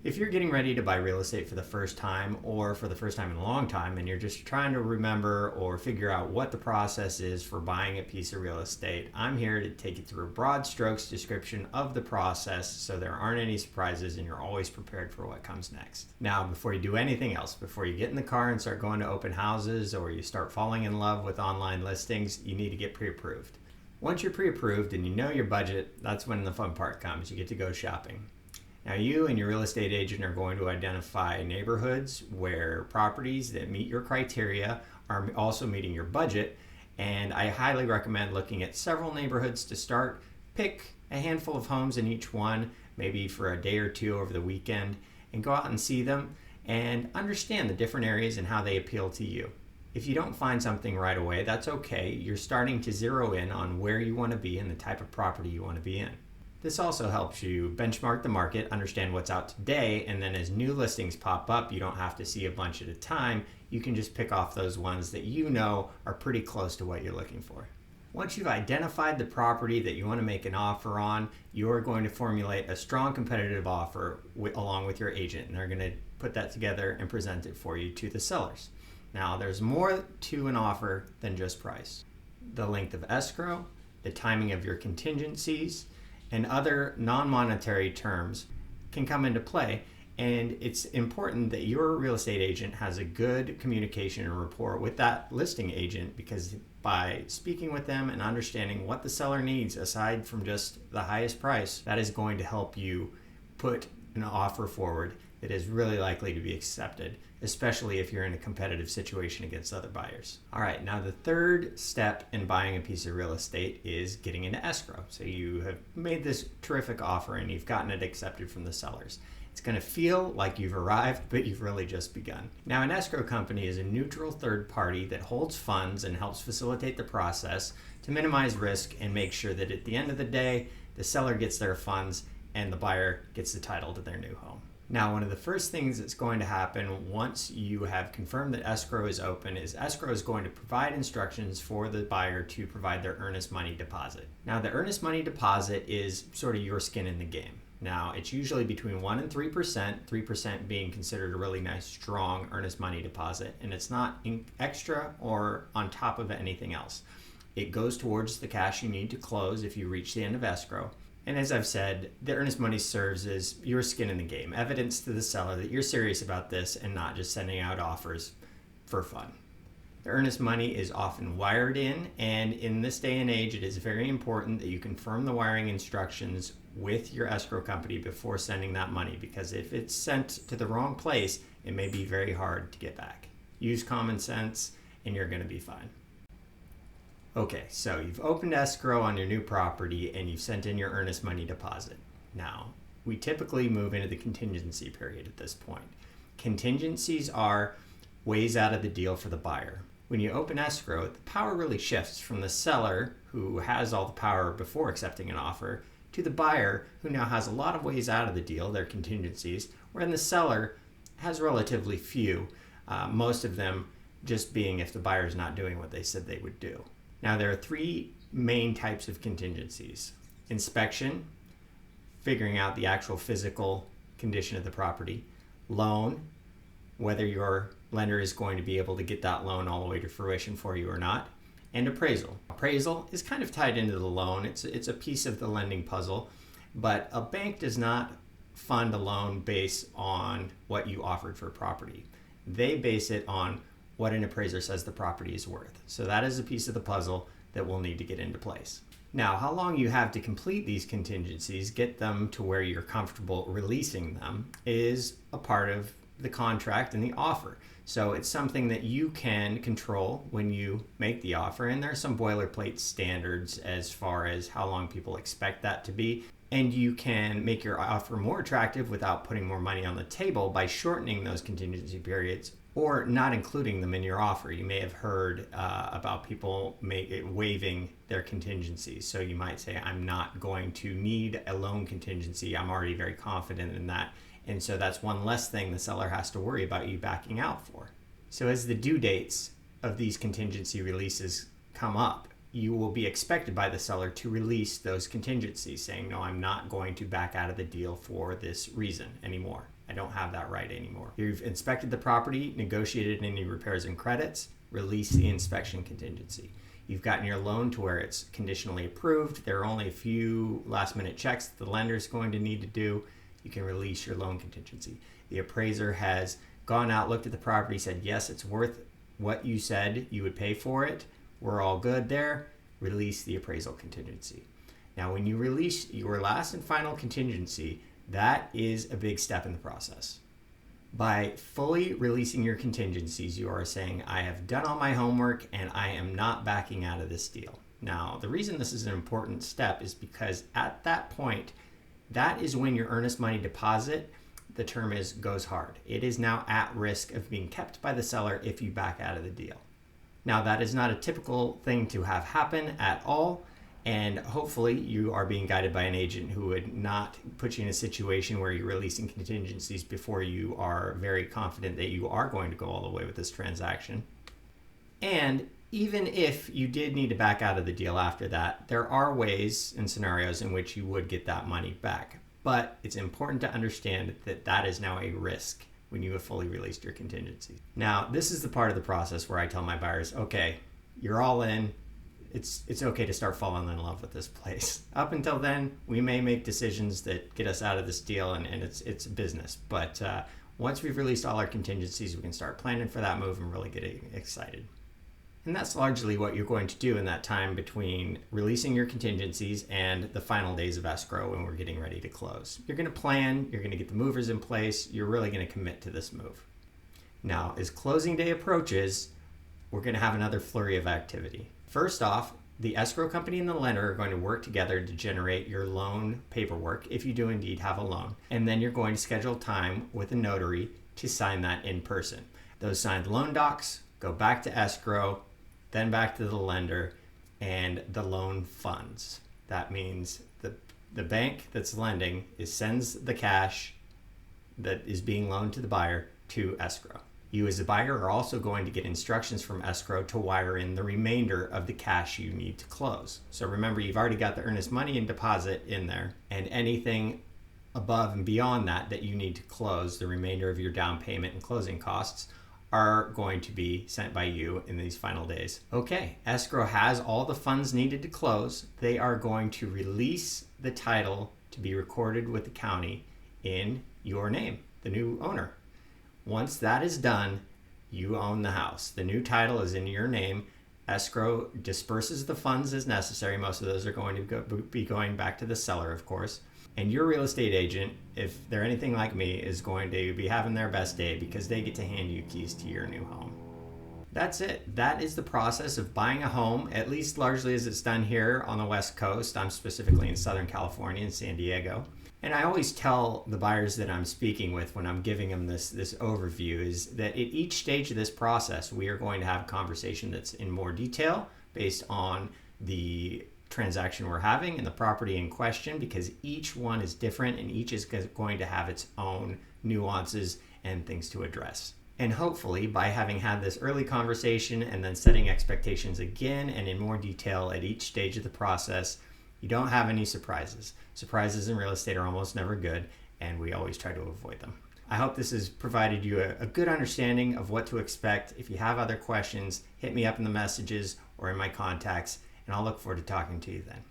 If you're getting ready to buy real estate for the first time or for the first time in a long time and you're just trying to remember or figure out what the process is for buying a piece of real estate, I'm here to take you through a broad strokes description of the process so there aren't any surprises and you're always prepared for what comes next. Now, before you do anything else, before you get in the car and start going to open houses or you start falling in love with online listings, you need to get pre-approved. Once you're pre-approved and you know your budget, that's when the fun part comes. You get to go shopping. Now you and your real estate agent are going to identify neighborhoods where properties that meet your criteria are also meeting your budget, and I highly recommend looking at several neighborhoods to start. Pick a handful of homes in each one, maybe for a day or two over the weekend, and go out and see them and understand the different areas and how they appeal to you. If you don't find something right away, that's okay. You're starting to zero in on where you want to be and the type of property you want to be in. This also helps you benchmark the market, understand what's out today, and then as new listings pop up, you don't have to see a bunch at a time. You can just pick off those ones that you know are pretty close to what you're looking for. Once you've identified the property that you want to make an offer on, you're going to formulate a strong competitive offer along with your agent, and they're going to put that together and present it for you to the sellers. Now, there's more to an offer than just price. The length of escrow, the timing of your contingencies, and other non-monetary terms can come into play, and it's important that your real estate agent has a good communication and rapport with that listing agent, because by speaking with them and understanding what the seller needs aside from just the highest price, that is going to help you put an offer forward that is really likely to be accepted, especially if you're in a competitive situation against other buyers. All right, now the third step in buying a piece of real estate is getting into escrow. So you have made this terrific offer and you've gotten it accepted from the sellers. It's going to feel like you've arrived, but you've really just begun. Now, an escrow company is a neutral third party that holds funds and helps facilitate the process to minimize risk and make sure that at the end of the day, the seller gets their funds and the buyer gets the title to their new home. Now, one of the first things that's going to happen once you have confirmed that escrow is open is escrow is going to provide instructions for the buyer to provide their earnest money deposit. Now, the earnest money deposit is sort of your skin in the game. Now, it's usually between 1% and 3%, 3% being considered a really nice, strong earnest money deposit, and it's not extra or on top of anything else. It goes towards the cash you need to close if you reach the end of escrow. And as I've said, the earnest money serves as your skin in the game, evidence to the seller that you're serious about this and not just sending out offers for fun. The earnest money is often wired in, and in this day and age, it is very important that you confirm the wiring instructions with your escrow company before sending that money, because if it's sent to the wrong place, it may be very hard to get back. Use common sense and you're going to be fine. Okay, so you've opened escrow on your new property and you've sent in your earnest money deposit. Now, we typically move into the contingency period at this point. Contingencies are ways out of the deal for the buyer. When you open escrow, the power really shifts from the seller, who has all the power before accepting an offer, to the buyer, who now has a lot of ways out of the deal, their contingencies, wherein the seller has relatively few, most of them just being if the buyer's not doing what they said they would do. Now, there are three main types of contingencies: inspection, figuring out the actual physical condition of the property; loan, whether your lender is going to be able to get that loan all the way to fruition for you or not; and appraisal. Appraisal is kind of tied into the loan. It's a piece of the lending puzzle, but a bank does not fund a loan based on what you offered for a property. They base it on what an appraiser says the property is worth. So that is a piece of the puzzle that will need to get into place. Now, how long you have to complete these contingencies, get them to where you're comfortable releasing them, is a part of the contract and the offer. So it's something that you can control when you make the offer, and there are some boilerplate standards as far as how long people expect that to be. And you can make your offer more attractive without putting more money on the table by shortening those contingency periods or not including them in your offer. You may have heard about people waiving their contingencies. So you might say, I'm not going to need a loan contingency. I'm already very confident in that. And so that's one less thing the seller has to worry about you backing out for. So as the due dates of these contingency releases come up, you will be expected by the seller to release those contingencies, saying, no, I'm not going to back out of the deal for this reason anymore. I don't have that right anymore. You've inspected the property, negotiated any repairs and credits, release the inspection contingency. You've gotten your loan to where it's conditionally approved. There are only a few last minute checks that the lender is going to need to do. You can release your loan contingency. The appraiser has gone out, looked at the property, said, yes, it's worth what you said you would pay for it. We're all good there. Release the appraisal contingency. Now, when you release your last and final contingency, that is a big step in the process. By fully releasing your contingencies, you are saying, I have done all my homework and I am not backing out of this deal. Now, the reason this is an important step is because at that point, that is when your earnest money deposit, the term is, goes hard. It is now at risk of being kept by the seller if you back out of the deal. Now, that is not a typical thing to have happen at all. And hopefully you are being guided by an agent who would not put you in a situation where you're releasing contingencies before you are very confident that you are going to go all the way with this transaction. And even if you did need to back out of the deal after that, there are ways and scenarios in which you would get that money back. But it's important to understand that that is now a risk when you have fully released your contingency. Now, this is the part of the process where I tell my buyers, okay, you're all in. It's okay to start falling in love with this place. Up until then, we may make decisions that get us out of this deal, and it's business. But once we've released all our contingencies, we can start planning for that move and really get excited. And that's largely what you're going to do in that time between releasing your contingencies and the final days of escrow when we're getting ready to close. You're going to plan, you're going to get the movers in place, you're really going to commit to this move. Now, as closing day approaches, we're going to have another flurry of activity. First off, the escrow company and the lender are going to work together to generate your loan paperwork if you do indeed have a loan. And then you're going to schedule time with a notary to sign that in person. Those signed loan docs go back to escrow, then back to the lender, and the loan funds. That means the bank that's lending sends the cash that is being loaned to the buyer to escrow. You as a buyer are also going to get instructions from escrow to wire in the remainder of the cash you need to close. So remember, you've already got the earnest money and deposit in there, and anything above and beyond that you need to close, the remainder of your down payment and closing costs, are going to be sent by you in these final days. Okay, escrow has all the funds needed to close. They are going to release the title to be recorded with the county in your name, the new owner. Once that is done, you own the house. The new title is in your name. Escrow disperses the funds as necessary. Most of those are going to be going back to the seller, of course. And your real estate agent, if they're anything like me, is going to be having their best day because they get to hand you keys to your new home. That's it. That is the process of buying a home, at least largely as it's done here on the West Coast. I'm specifically in Southern California, in San Diego. And I always tell the buyers that I'm speaking with when I'm giving them this overview is that at each stage of this process, we are going to have a conversation that's in more detail based on the transaction we're having and the property in question, because each one is different and each is going to have its own nuances and things to address. And hopefully by having had this early conversation and then setting expectations again and in more detail at each stage of the process, you don't have any surprises. Surprises in real estate are almost never good, and we always try to avoid them. I hope this has provided you a good understanding of what to expect. If you have other questions, hit me up in the messages or in my contacts, and I'll look forward to talking to you then.